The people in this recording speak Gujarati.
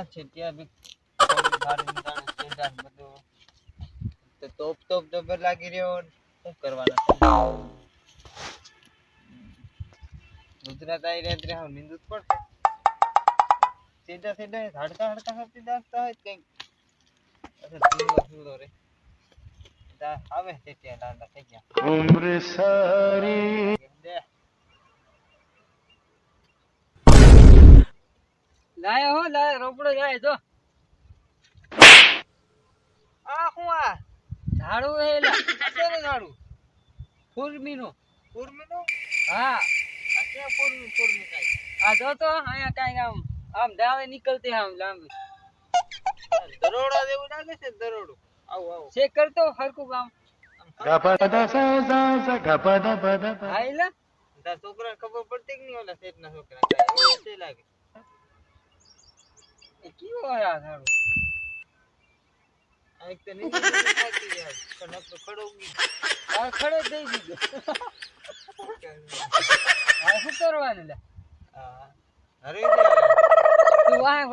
છેટિયા બી બધું તો તોપ જબર લાગી રહ્યો. શું કરવાના ગુજરાત આવી રહ્યા હા નિંદુ પડશે. સીધા હડતા હડતી દાખતા હોય કઈક રે આવે છેટિયા દાંડા થઈ ગયા ઉમ્ર સારી લાય હો લાય રોપડો જાય જો આ હું આ ઝાડું હેલા અસર ઝાડું ફૂરમીનું હા આ કે ફૂરમી કાઈ આ જો તો આયા કાઈ આમ દાવે નીકળતી આમ લાંબી દરોડા જેવું લાગે છે દરોડું આવ ચેક કરતો હરકું કામ ગપદા સા ગપદા બદા આઈલા તાર છોકરાને ખબર પડતી કે નહીં ઓલા શેઠના છોકરા કાઈ છે લાગે એ કયો આ ઝાડું આ એક તો નહીં થાકી યાર કનક તો ખડોગી આ ખડે દઈ દીધો આ શું કરવાનું લે હા અરે તું વાહ